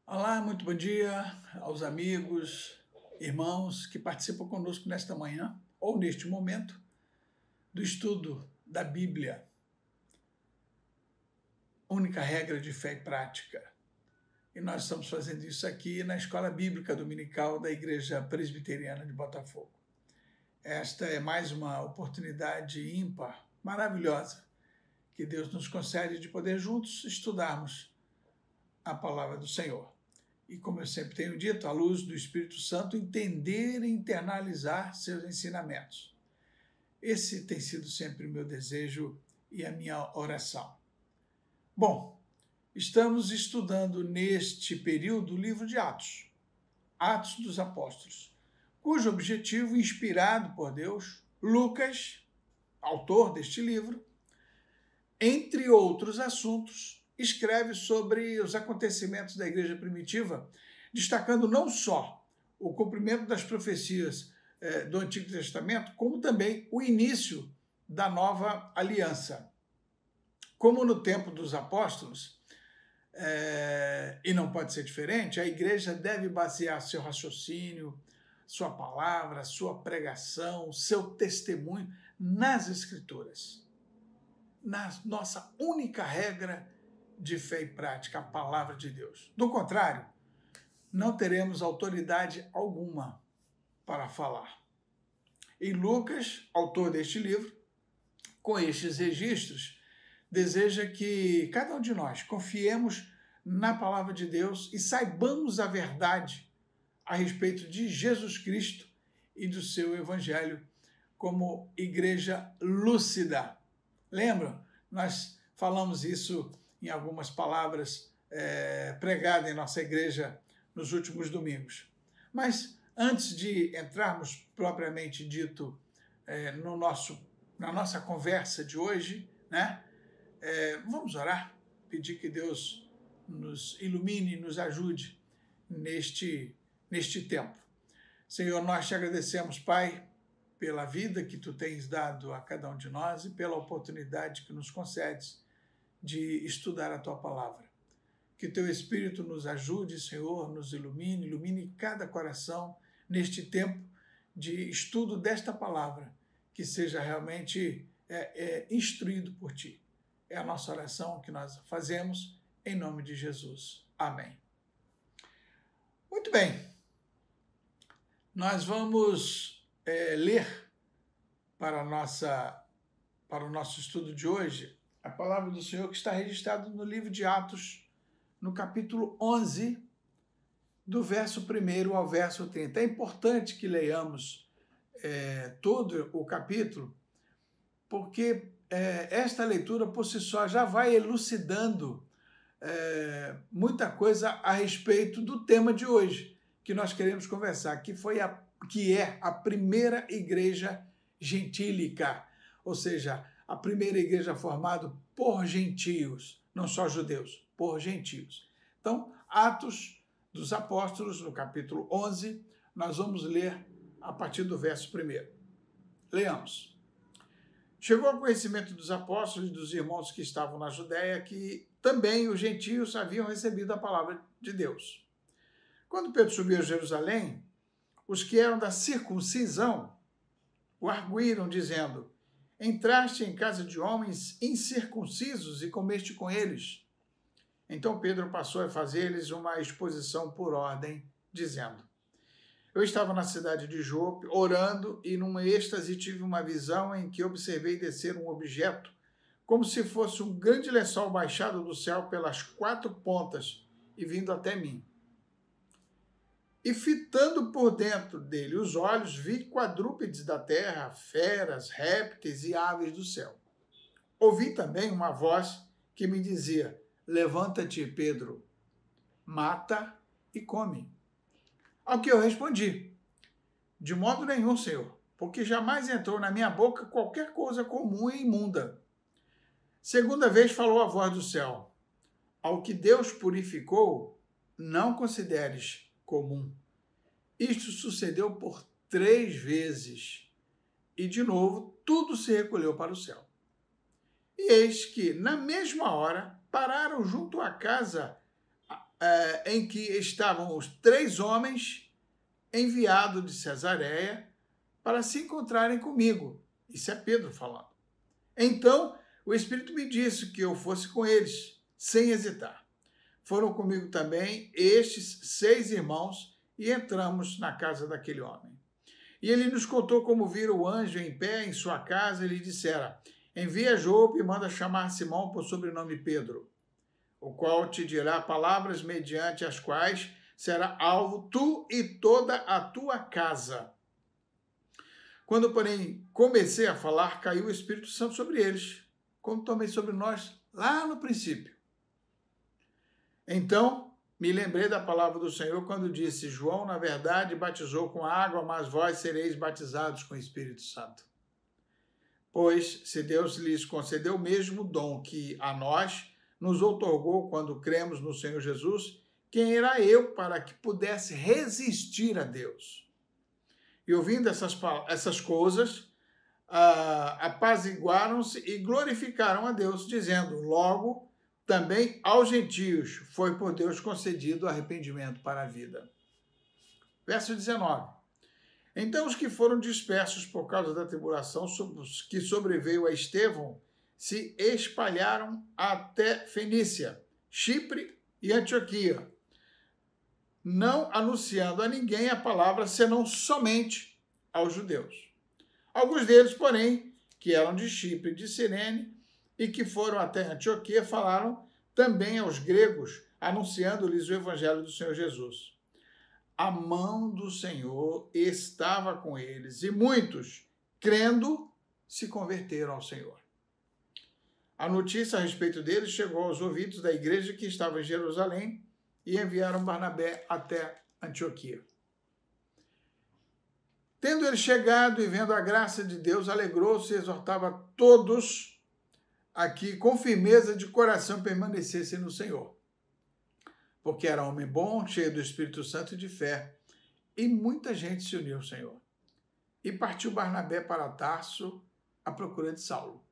Olá, muito bom dia aos amigos, irmãos que participam conosco nesta manhã ou neste momento do estudo da Bíblia, única regra de fé e prática. E nós estamos fazendo isso aqui na Escola Bíblica Dominical da Igreja Presbiteriana de Botafogo. Esta é mais uma oportunidade ímpar, maravilhosa, que Deus nos concede de poder juntos estudarmos a palavra do Senhor. E como eu sempre tenho dito, à luz do Espírito Santo, entender e internalizar seus ensinamentos. Esse tem sido sempre o meu desejo e a minha oração. Bom, estamos estudando neste período o livro de Atos, Atos dos Apóstolos, cujo objetivo, inspirado por Deus, Lucas, autor deste livro, entre outros assuntos, escreve sobre os acontecimentos da igreja primitiva, destacando não só o cumprimento das profecias do Antigo Testamento, como também o início da nova aliança. Como no tempo dos apóstolos, e não pode ser diferente, a igreja deve basear seu raciocínio, sua palavra, sua pregação, seu testemunho nas Escrituras. Na nossa única regra de fé e prática, a palavra de Deus. Do contrário, não teremos autoridade alguma para falar. E Lucas, autor deste livro, com estes registros, deseja que cada um de nós confiemos na palavra de Deus e saibamos a verdade a respeito de Jesus Cristo e do seu evangelho como igreja lúcida. Lembram? Nós falamos isso em algumas palavras pregadas em nossa igreja nos últimos domingos. Mas antes de entrarmos propriamente dito na nossa conversa de hoje, né, vamos orar, pedir que Deus nos ilumine e nos ajude neste tempo. Senhor, nós te agradecemos, Pai, pela vida que tu tens dado a cada um de nós e pela oportunidade que nos concedes de estudar a tua palavra. Que teu Espírito nos ajude, Senhor, nos ilumine cada coração neste tempo de estudo desta palavra, que seja realmente instruído por ti. É a nossa oração que nós fazemos em nome de Jesus. Amém. Muito bem. Nós vamos ler para o nosso estudo de hoje a palavra do Senhor que está registrada no livro de Atos, no capítulo 11, do verso 1 ao verso 30. É importante que leiamos todo o capítulo, porque esta leitura por si só já vai elucidando muita coisa a respeito do tema de hoje, que nós queremos conversar, que é a primeira igreja gentílica, ou seja, a primeira igreja formada por gentios, não só judeus, por gentios. Então, Atos dos Apóstolos, no capítulo 11, nós vamos ler a partir do verso 1. Leamos. Chegou ao conhecimento dos apóstolos e dos irmãos que estavam na Judéia que também os gentios haviam recebido a palavra de Deus. Quando Pedro subiu a Jerusalém, os que eram da circuncisão o arguíram, dizendo: entraste em casa de homens incircuncisos e comeste com eles. Então Pedro passou a fazer-lhes uma exposição por ordem, dizendo: eu estava na cidade de Jope, orando, e num êxtase tive uma visão em que observei descer um objeto, como se fosse um grande lençol baixado do céu pelas 4 pontas e vindo até mim. E fitando por dentro dele os olhos, vi quadrúpedes da terra, feras, répteis e aves do céu. Ouvi também uma voz que me dizia: levanta-te, Pedro, mata e come. Ao que eu respondi: de modo nenhum, Senhor, porque jamais entrou na minha boca qualquer coisa comum e imunda. Segunda vez falou a voz do céu: ao que Deus purificou, não consideres comum. Isto sucedeu por 3 vezes, e de novo tudo se recolheu para o céu. E eis que, na mesma hora, pararam junto à casa em que estavam os 3 homens enviados de Cesareia para se encontrarem comigo. Isso é Pedro falando. Então, o Espírito me disse que eu fosse com eles, sem hesitar. Foram comigo também estes 6 irmãos e entramos na casa daquele homem. E ele nos contou como vira o anjo em pé em sua casa e lhe dissera: envia Jope e manda chamar Simão por sobrenome Pedro, o qual te dirá palavras mediante as quais será alvo tu e toda a tua casa. Quando, porém, comecei a falar, caiu o Espírito Santo sobre eles, como também sobre nós lá no princípio. Então, me lembrei da palavra do Senhor quando disse: João, na verdade, batizou com água, mas vós sereis batizados com o Espírito Santo. Pois, se Deus lhes concedeu o mesmo dom que a nós nos outorgou quando cremos no Senhor Jesus, quem era eu para que pudesse resistir a Deus? E ouvindo essas coisas, apaziguaram-se e glorificaram a Deus, dizendo: logo, também aos gentios foi por Deus concedido arrependimento para a vida. Verso 19. Então os que foram dispersos por causa da tribulação que sobreveio a Estevão se espalharam até Fenícia, Chipre e Antioquia, não anunciando a ninguém a palavra, senão somente aos judeus. Alguns deles, porém, que eram de Chipre e de Cirene, e que foram até Antioquia, falaram também aos gregos, anunciando-lhes o evangelho do Senhor Jesus. A mão do Senhor estava com eles, e muitos, crendo, se converteram ao Senhor. A notícia a respeito deles chegou aos ouvidos da igreja que estava em Jerusalém, e enviaram Barnabé até Antioquia. Tendo ele chegado e vendo a graça de Deus, alegrou-se e exortava todos a que com firmeza de coração permanecessem no Senhor. Porque era homem bom, cheio do Espírito Santo e de fé, e muita gente se uniu ao Senhor. E partiu Barnabé para Tarso à procura de Saulo.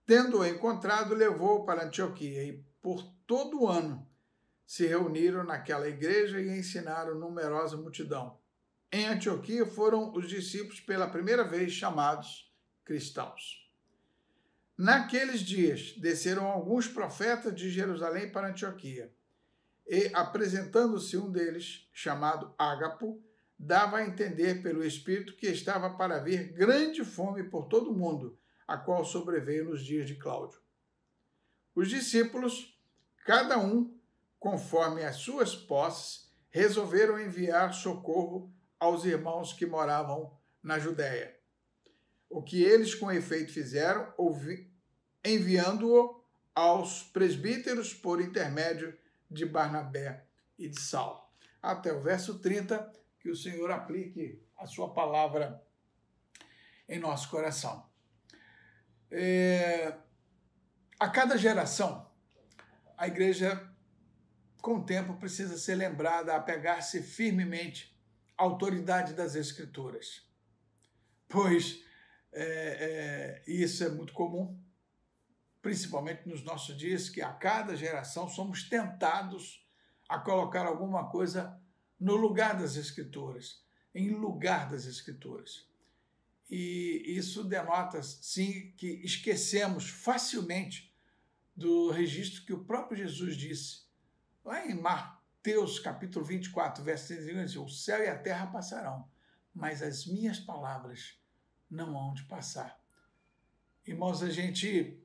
Tendo-o encontrado, levou-o para Antioquia, e por todo o ano se reuniram naquela igreja e ensinaram numerosa multidão. Em Antioquia foram os discípulos pela primeira vez chamados cristãos. Naqueles dias desceram alguns profetas de Jerusalém para Antioquia, e apresentando-se um deles, chamado Ágapo, dava a entender pelo Espírito que estava para vir grande fome por todo o mundo, a qual sobreveio nos dias de Cláudio. Os discípulos, cada um conforme as suas posses, resolveram enviar socorro aos irmãos que moravam na Judéia. O que eles com efeito fizeram, enviando-o aos presbíteros por intermédio de Barnabé e de Saulo. Até o verso 30, que o Senhor aplique a sua palavra em nosso coração. A cada geração, a igreja, com o tempo, precisa ser lembrada a apegar-se firmemente à autoridade das Escrituras. Pois isso é muito comum, principalmente nos nossos dias, que a cada geração somos tentados a colocar alguma coisa no lugar das Escrituras, em lugar das Escrituras. E isso denota, sim, que esquecemos facilmente do registro que o próprio Jesus disse. Lá em Mateus, capítulo 24, verso 31, diz: o céu e a terra passarão, mas as minhas palavras não hão de passar. Irmãos, a gente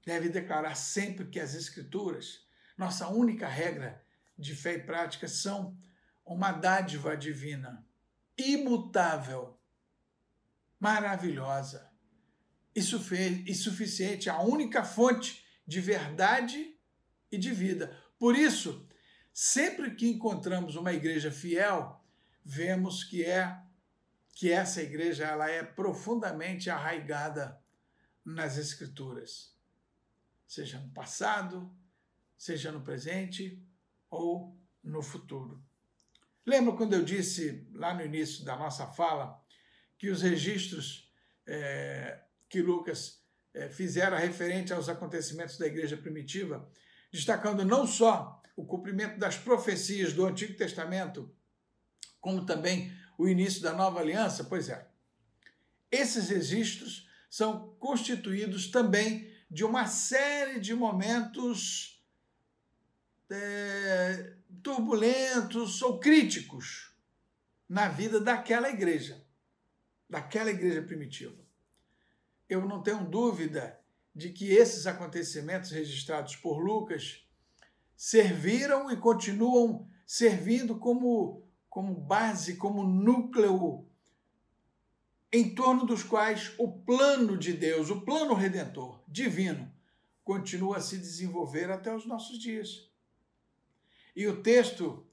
deve declarar sempre que as Escrituras, nossa única regra de fé e prática, são uma dádiva divina, imutável, maravilhosa, insuficiente, a única fonte de verdade e de vida. Por isso, sempre que encontramos uma igreja fiel, vemos que essa igreja ela é profundamente arraigada nas Escrituras, seja no passado, seja no presente ou no futuro. Lembra quando eu disse lá no início da nossa fala que os registros que Lucas fizeram referente aos acontecimentos da igreja primitiva, destacando não só o cumprimento das profecias do Antigo Testamento, como também o início da Nova Aliança? Pois é. Esses registros são constituídos também de uma série de momentos turbulentos ou críticos na vida daquela igreja primitiva. Eu não tenho dúvida de que esses acontecimentos registrados por Lucas serviram e continuam servindo como base, como núcleo em torno dos quais o plano de Deus, o plano redentor, divino, continua a se desenvolver até os nossos dias. E o texto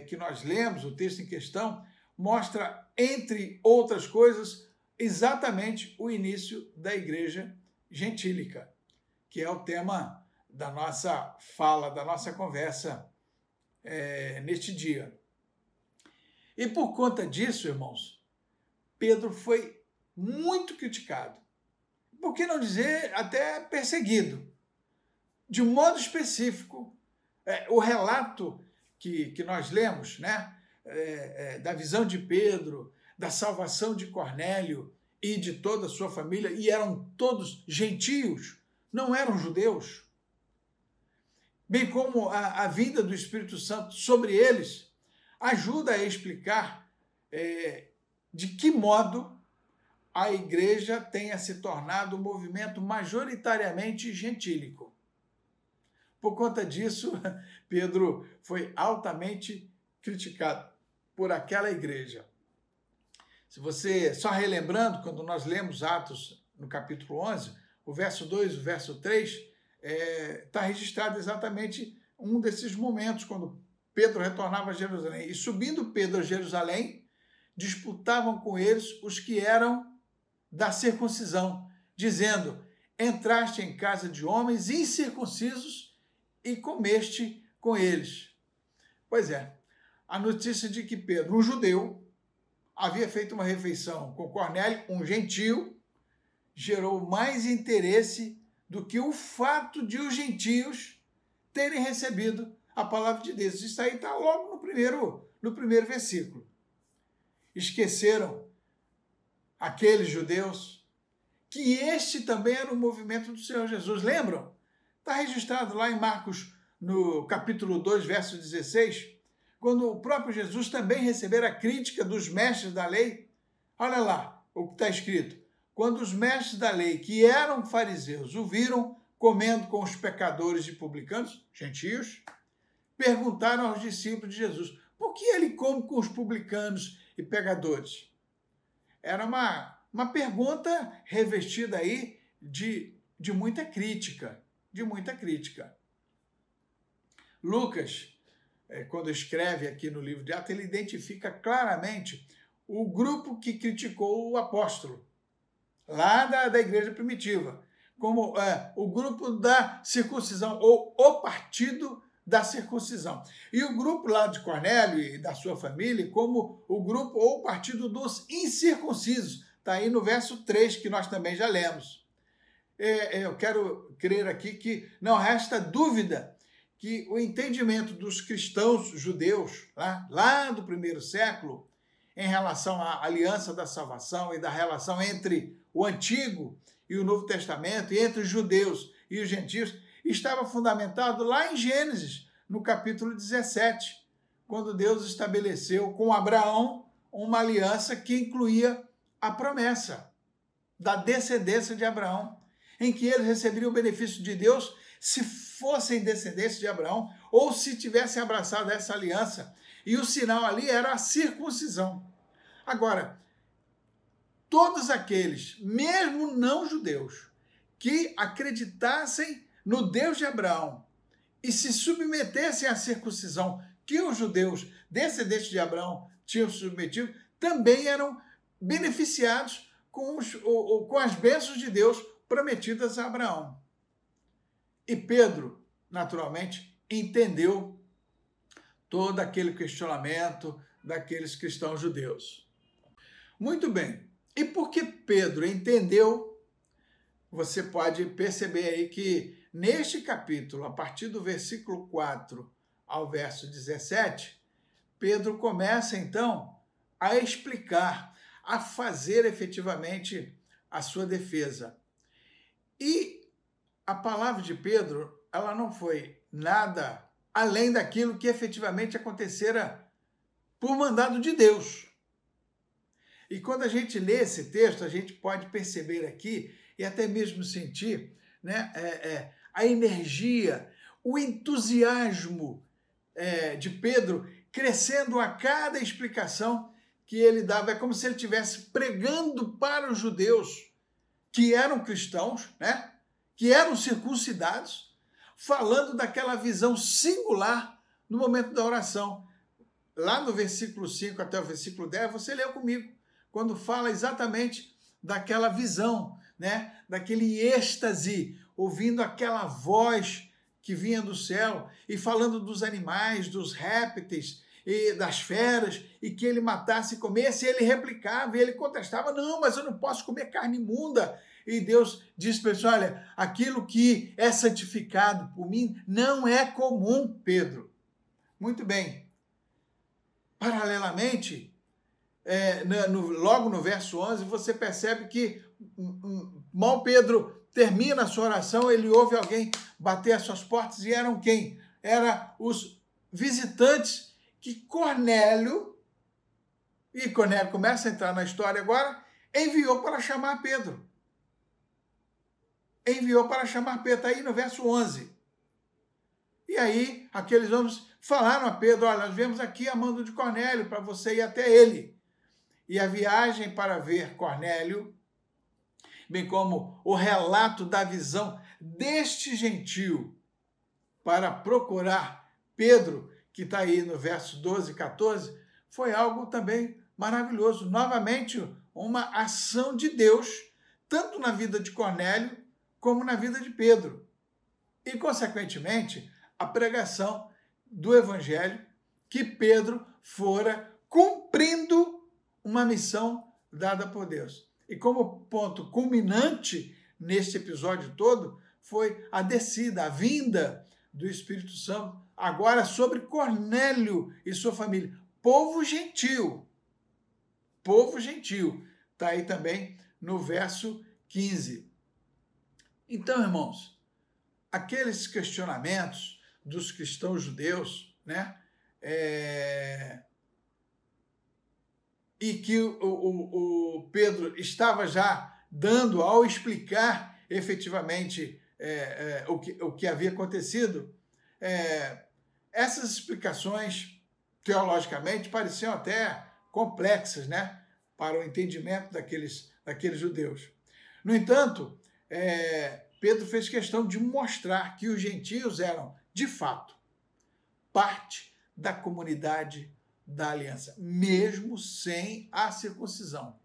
que nós lemos, o texto em questão, mostra, entre outras coisas, exatamente o início da igreja gentílica, que é o tema da nossa fala, da nossa conversa neste dia. E por conta disso, irmãos, Pedro foi muito criticado. Por que não dizer até perseguido? De um modo específico, o relato que nós lemos, né, da visão de Pedro, da salvação de Cornélio e de toda a sua família, e eram todos gentios, não eram judeus, bem como a vinda do Espírito Santo sobre eles, ajuda a explicar de que modo a igreja tenha se tornado um movimento majoritariamente gentílico. Por conta disso, Pedro foi altamente criticado por aquela igreja. Se você, só relembrando, quando nós lemos Atos no capítulo 11, o verso 2, o verso 3, está registrado exatamente um desses momentos, quando Pedro retornava a Jerusalém. E subindo Pedro a Jerusalém, disputavam com eles os que eram da circuncisão, dizendo: entraste em casa de homens incircuncisos e comeste com eles. Pois é, a notícia de que Pedro, um judeu, havia feito uma refeição com Cornélio, um gentio, gerou mais interesse do que o fato de os gentios terem recebido a palavra de Deus. Isso aí está logo no primeiro versículo. Esqueceram aqueles judeus que este também era o movimento do Senhor Jesus. Lembram? Está registrado lá em Marcos, no capítulo 2, verso 16, quando o próprio Jesus também recebera a crítica dos mestres da lei. Olha lá o que está escrito. Quando os mestres da lei, que eram fariseus, o viram comendo com os pecadores e publicanos, gentios, perguntaram aos discípulos de Jesus: por que ele come com os publicanos e pecadores? Era uma pergunta revestida aí de muita crítica, Lucas, quando escreve aqui no livro de Atos, ele identifica claramente o grupo que criticou o apóstolo, lá da igreja primitiva, como o grupo da circuncisão, ou o partido da circuncisão. E o grupo lá de Cornélio e da sua família, como o grupo ou partido dos incircuncisos. Está aí no verso 3, que nós também já lemos. Eu quero crer aqui que não resta dúvida que o entendimento dos cristãos judeus, lá do primeiro século, em relação à aliança da salvação e da relação entre o Antigo e o Novo Testamento, e entre os judeus e os gentios, estava fundamentado lá em Gênesis, no capítulo 17, quando Deus estabeleceu com Abraão uma aliança que incluía a promessa da descendência de Abraão, em que eles receberiam o benefício de Deus se fossem descendentes de Abraão ou se tivessem abraçado essa aliança. E o sinal ali era a circuncisão. Agora, todos aqueles, mesmo não judeus, que acreditassem no Deus de Abraão e se submetessem à circuncisão que os judeus, descendentes de Abraão, tinham submetido, também eram beneficiados com as bênçãos de Deus prometidas a Abraão. E Pedro, naturalmente, entendeu todo aquele questionamento daqueles cristãos judeus. Muito bem. E porque Pedro entendeu, você pode perceber aí que neste capítulo, a partir do versículo 4 ao verso 17, Pedro começa então a explicar, a fazer efetivamente a sua defesa. E a palavra de Pedro, ela não foi nada além daquilo que efetivamente acontecera por mandado de Deus. E quando a gente lê esse texto, a gente pode perceber aqui e até mesmo sentir, né, a energia, o entusiasmo de Pedro crescendo a cada explicação que ele dava. É como se ele estivesse pregando para os judeus que eram cristãos, né, que eram circuncidados, falando daquela visão singular no momento da oração. Lá no versículo 5 até o versículo 10, você leu comigo, quando fala exatamente daquela visão, né? Daquele êxtase, ouvindo aquela voz que vinha do céu e falando dos animais, dos répteis e das feras, e que ele matasse e comesse, e ele replicava, e ele contestava, não, mas eu não posso comer carne imunda. E Deus disse para ele, olha, aquilo que é santificado por mim não é comum, Pedro. Muito bem. Paralelamente, logo no verso 11, você percebe que mal Pedro termina a sua oração, ele ouve alguém bater às suas portas, e eram quem? Eram os visitantes que Cornélio, e Cornélio começa a entrar na história agora, enviou para chamar Pedro. Enviou para chamar Pedro, está aí no verso 11. E aí, aqueles homens falaram a Pedro, olha, nós viemos aqui a mando de Cornélio para você ir até ele. E a viagem para ver Cornélio, bem como o relato da visão deste gentio para procurar Pedro, que está aí no verso 12 e 14, foi algo também maravilhoso. Novamente, uma ação de Deus, tanto na vida de Cornélio, como na vida de Pedro. E, consequentemente, a pregação do evangelho que Pedro fora cumprindo uma missão dada por Deus. E como ponto culminante neste episódio todo foi a descida, a vinda do Espírito Santo, agora sobre Cornélio e sua família. Povo gentil. Povo gentil. Está aí também no verso 15. Então, irmãos, aqueles questionamentos dos cristãos judeus, né? E que o Pedro estava já dando ao explicar efetivamente o que havia acontecido, essas explicações, teologicamente, pareciam até complexas, né? Para o entendimento daqueles judeus. No entanto, Pedro fez questão de mostrar que os gentios eram, de fato, parte da comunidade da aliança, mesmo sem a circuncisão.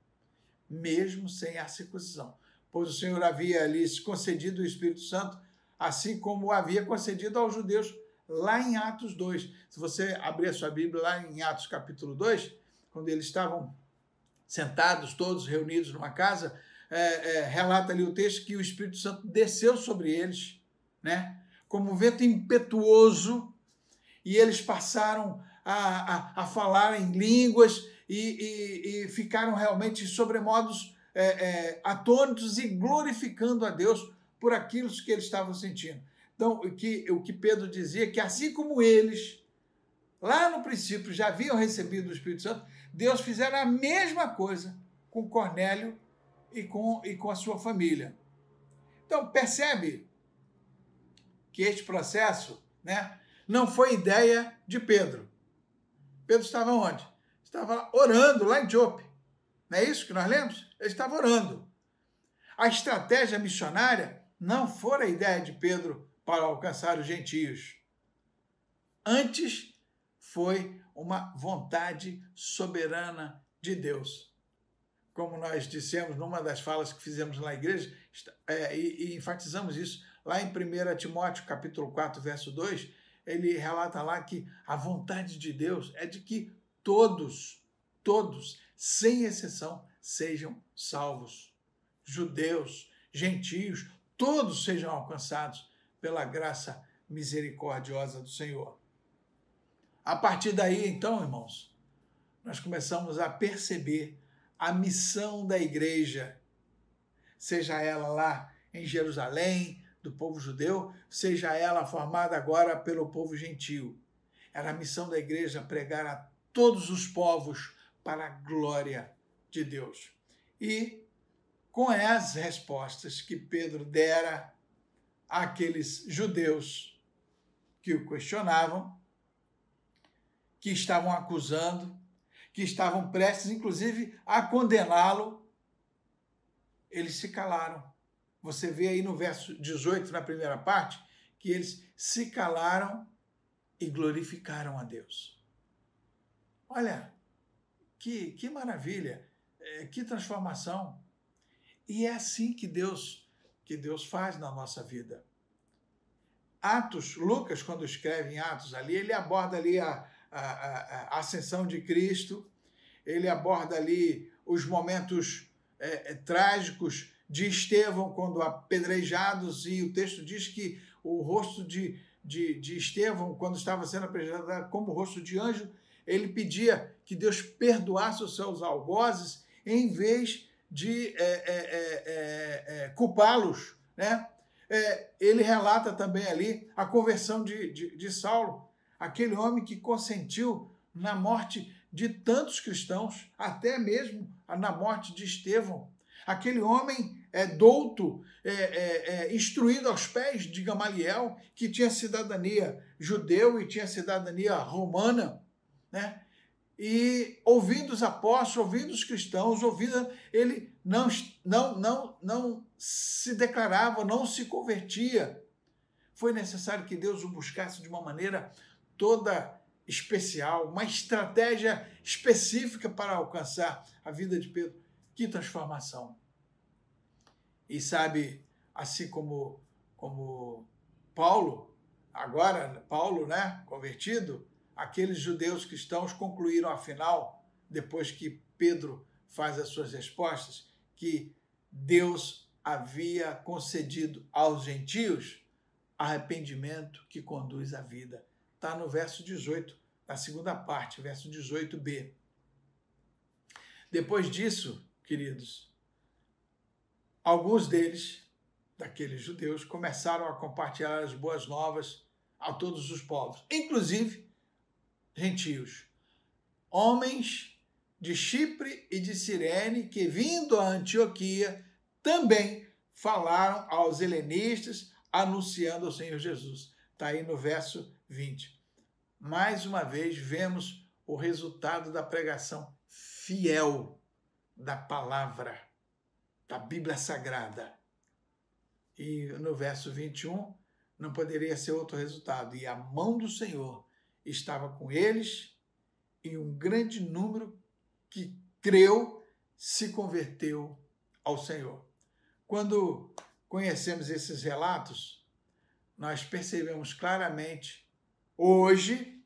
Mesmo sem a circuncisão. Pois o Senhor havia lhes concedido o Espírito Santo, assim como havia concedido aos judeus lá em Atos 2. Se você abrir a sua Bíblia lá em Atos capítulo 2, quando eles estavam sentados, todos reunidos numa casa, relata ali o texto que o Espírito Santo desceu sobre eles, né, como um vento impetuoso, e eles passaram a falar em línguas e ficaram realmente sobremodos atônitos e glorificando a Deus por aquilo que eles estavam sentindo. Então, o que Pedro dizia é que assim como eles, lá no princípio, já haviam recebido o Espírito Santo, Deus fizera a mesma coisa com Cornélio e com a sua família. Então, percebe que este processo, né, não foi ideia de Pedro. Pedro estava onde? Estava orando lá em Jope. Não é isso que nós lemos? Ele estava orando. A estratégia missionária não fora a ideia de Pedro para alcançar os gentios. Antes, foi uma vontade soberana de Deus. Como nós dissemos numa das falas que fizemos na igreja, e enfatizamos isso lá em 1 Timóteo, capítulo 4, verso 2, ele relata lá que a vontade de Deus é de que todos, sem exceção, sejam salvos. Judeus, gentios, todos sejam alcançados pela graça misericordiosa do Senhor. A partir daí, então, irmãos, nós começamos a perceber a missão da igreja, seja ela lá em Jerusalém, do povo judeu, seja ela formada agora pelo povo gentio. Era a missão da igreja pregar a todos os povos para a glória de Deus. E com as respostas que Pedro dera àqueles judeus que o questionavam, que estavam acusando, que estavam prestes, inclusive, a condená-lo, eles se calaram. Você vê aí no verso 18, na primeira parte, que eles se calaram e glorificaram a Deus. Olha, que maravilha, que transformação. E é assim que Deus faz na nossa vida. Atos, Lucas, quando escreve em Atos ali, ele aborda ali a ascensão de Cristo, ele aborda ali os momentos trágicos de Estevão, quando apedrejados, e o texto diz que o rosto de Estevão, quando estava sendo apedrejado como rosto de anjo, ele pedia que Deus perdoasse os seus algozes em vez de culpá-los, né? Ele relata também ali a conversão de Saulo, aquele homem que consentiu na morte de tantos cristãos, até mesmo na morte de Estevão. Aquele homem douto, instruído aos pés de Gamaliel, que tinha cidadania judeu e tinha cidadania romana, né? E ouvindo os apóstolos, ouvindo os cristãos, ele não se declarava, não se convertia. Foi necessário que Deus o buscasse de uma maneira toda especial, uma estratégia específica para alcançar a vida de Pedro. Que transformação! E sabe, assim como Paulo, agora Paulo, né, convertido, aqueles judeus cristãos concluíram, afinal, depois que Pedro faz as suas respostas, que Deus havia concedido aos gentios arrependimento que conduz à vida. Está no verso 18, na segunda parte, verso 18b. Depois disso, queridos, alguns deles, daqueles judeus, começaram a compartilhar as boas novas a todos os povos, inclusive gentios, homens de Chipre e de Cirene, que vindo a Antioquia, também falaram aos helenistas, anunciando ao Senhor Jesus. Está aí no verso 20. Mais uma vez, vemos o resultado da pregação fiel da palavra, da Bíblia Sagrada. E no verso 21, não poderia ser outro resultado. E a mão do Senhor estava com eles, e um grande número que creu se converteu ao Senhor. Quando conhecemos esses relatos, nós percebemos claramente, hoje,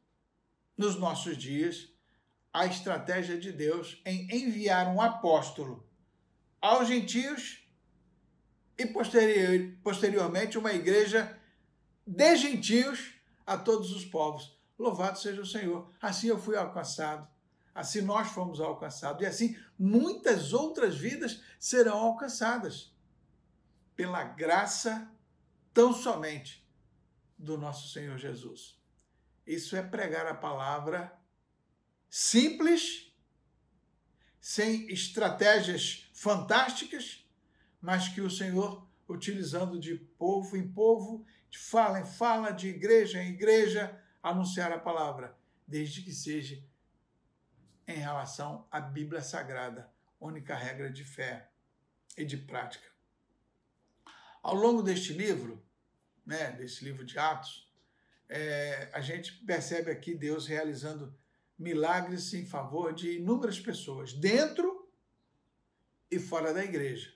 nos nossos dias, a estratégia de Deus em enviar um apóstolo aos gentios e posteriormente uma igreja de gentios a todos os povos. Louvado seja o Senhor. Assim eu fui alcançado, assim nós fomos alcançados, e assim muitas outras vidas serão alcançadas pela graça tão somente do nosso Senhor Jesus. Isso é pregar a palavra simples, sem estratégias fantásticas, mas que o Senhor, utilizando de povo em povo, de fala em fala, de igreja em igreja, anunciar a palavra, desde que seja em relação à Bíblia Sagrada, única regra de fé e de prática. Ao longo deste livro, né, desse livro de Atos, a gente percebe aqui Deus realizando milagres em favor de inúmeras pessoas, dentro e fora da igreja.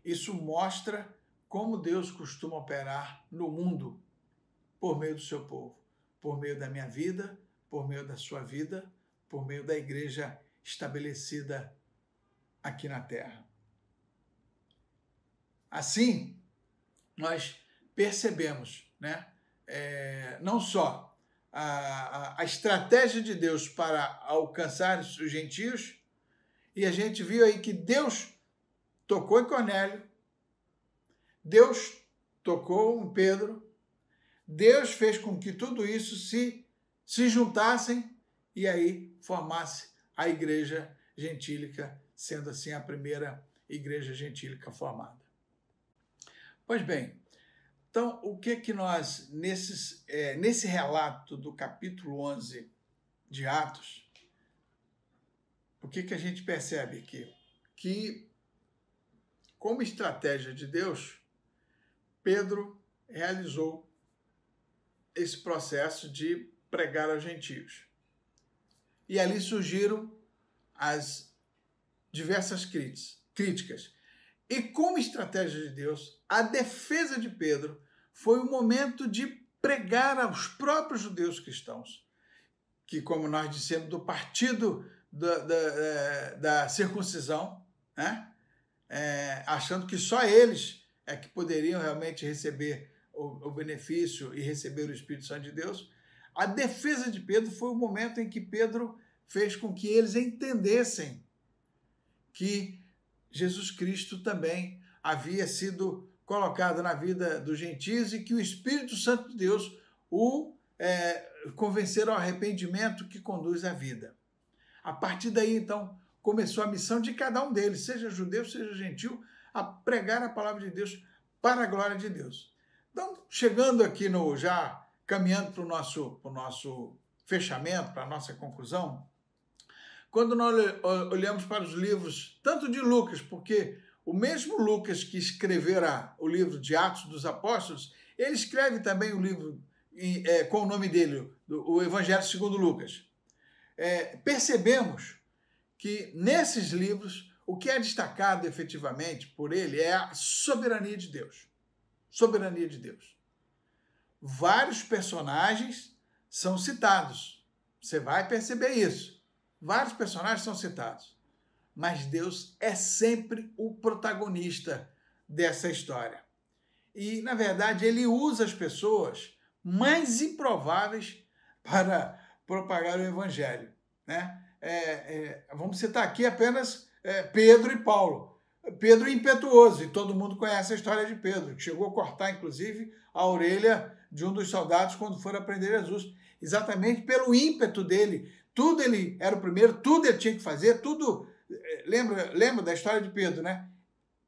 Isso mostra como Deus costuma operar no mundo por meio do seu povo, por meio da minha vida, por meio da sua vida, por meio da igreja estabelecida aqui na terra. Assim, nós percebemos, né, não só a estratégia de Deus para alcançar os gentios, e a gente viu aí que Deus tocou em Cornélio, Deus tocou em Pedro, Deus fez com que tudo isso se juntassem e aí formasse a igreja gentílica, sendo assim a primeira igreja gentílica formada. Pois bem, então o que nós, nesse relato do capítulo 11 de Atos, o que a gente percebe aqui? Que, como estratégia de Deus, Pedro realizou esse processo de pregar aos gentios. E ali surgiram as diversas críticas. E como estratégia de Deus, a defesa de Pedro foi o momento de pregar aos próprios judeus cristãos, que, como nós dissemos, do partido da circuncisão, né? Achando que só eles é que poderiam realmente receber o benefício e receber o Espírito Santo de Deus. A defesa de Pedro foi o momento em que Pedro fez com que eles entendessem que Jesus Cristo também havia sido colocado na vida dos gentios e que o Espírito Santo de Deus o convenceram ao arrependimento que conduz à vida. A partir daí, então, começou a missão de cada um deles, seja judeu, seja gentil, a pregar a palavra de Deus para a glória de Deus. Então, chegando aqui já caminhando para o nosso fechamento, para a nossa conclusão, quando nós olhamos para os livros, tanto de Lucas, porque o mesmo Lucas que escrevera o livro de Atos dos Apóstolos, ele escreve também o livro com o nome dele, o Evangelho segundo Lucas. Percebemos que nesses livros, o que é destacado efetivamente por ele é a soberania de Deus. Soberania de Deus. Vários personagens são citados. Você vai perceber isso. Vários personagens são citados. Mas Deus é sempre o protagonista dessa história. E, na verdade, ele usa as pessoas mais improváveis para propagar o Evangelho, né? Vamos citar aqui apenas Pedro e Paulo. Pedro impetuoso, e todo mundo conhece a história de Pedro, que chegou a cortar, inclusive, a orelha de um dos soldados quando foram prender Jesus, exatamente pelo ímpeto dele. Tudo ele era o primeiro, tudo ele tinha que fazer, tudo... Lembra da história de Pedro, né?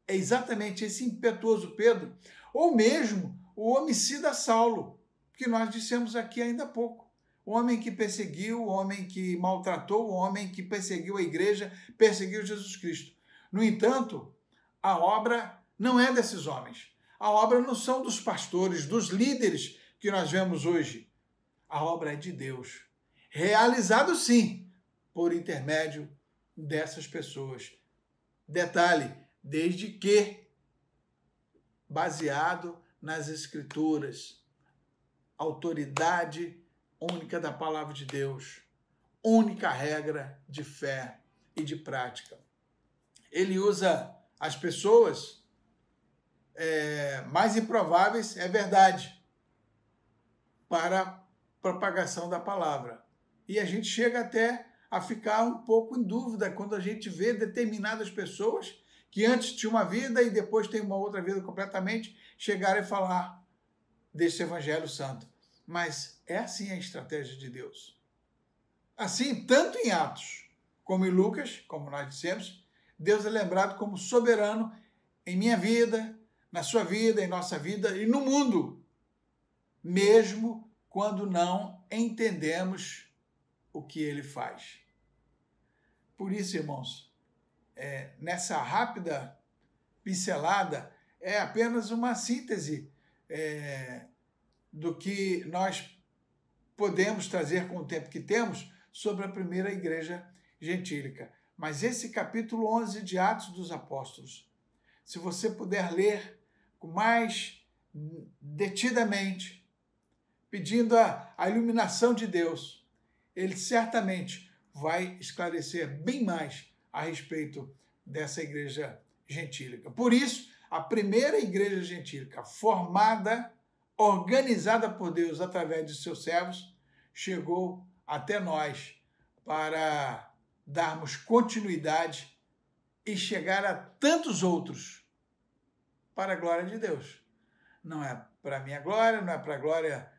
É exatamente esse impetuoso Pedro, ou mesmo o homicida Saulo, que nós dissemos aqui ainda há pouco. O homem que perseguiu, o homem que maltratou, o homem que perseguiu a igreja, perseguiu Jesus Cristo. No entanto, a obra não é desses homens. A obra não são dos pastores, dos líderes que nós vemos hoje. A obra é de Deus. Realizado, sim, por intermédio dessas pessoas. Detalhe, desde que baseado nas Escrituras, autoridade única da palavra de Deus, única regra de fé e de prática. Ele usa as pessoas mais improváveis, é verdade, para a propagação da palavra. E a gente chega até a ficar um pouco em dúvida quando a gente vê determinadas pessoas que antes tinham uma vida e depois têm uma outra vida completamente, chegarem a falar desse Evangelho Santo. Mas é assim a estratégia de Deus. Assim, tanto em Atos como em Lucas, como nós dissemos, Deus é lembrado como soberano em minha vida, na sua vida, em nossa vida e no mundo, mesmo quando não entendemos o que ele faz. Por isso, irmãos, nessa rápida pincelada, é apenas uma síntese do que nós podemos trazer com o tempo que temos sobre a primeira igreja gentílica. Mas esse capítulo 11 de Atos dos Apóstolos, se você puder ler com mais detidamente, pedindo a iluminação de Deus, ele certamente vai esclarecer bem mais a respeito dessa igreja gentílica. Por isso, a primeira igreja gentílica formada, organizada por Deus através de seus servos, chegou até nós para darmos continuidade e chegar a tantos outros para a glória de Deus. Não é para a minha glória, não é para a glória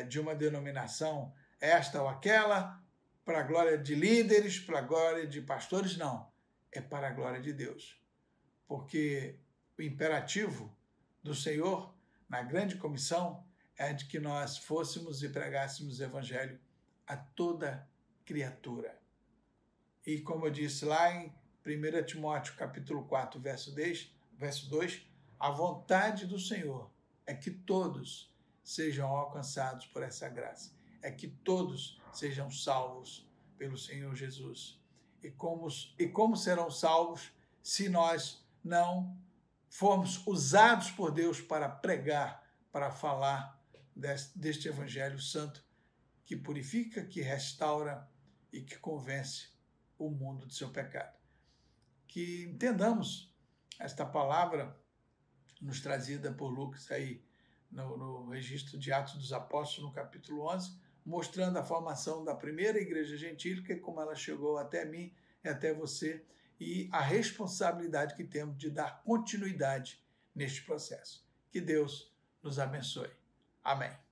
de uma denominação esta ou aquela, para a glória de líderes, para a glória de pastores, não. É para a glória de Deus. Porque o imperativo do Senhor, na grande comissão, é de que nós fôssemos e pregássemos o evangelho a toda criatura. E como eu disse lá em 1 Timóteo capítulo 4, verso 2, a vontade do Senhor é que todos sejam alcançados por essa graça, é que todos sejam salvos pelo Senhor Jesus. E como serão salvos se nós não formos usados por Deus para pregar, para falar deste Evangelho Santo que purifica, que restaura e que convence o mundo do seu pecado. Que entendamos esta palavra nos trazida por Lucas aí no registro de Atos dos Apóstolos, no capítulo 11, mostrando a formação da primeira igreja gentílica, como ela chegou até mim e até você, e a responsabilidade que temos de dar continuidade neste processo. Que Deus nos abençoe. Amém.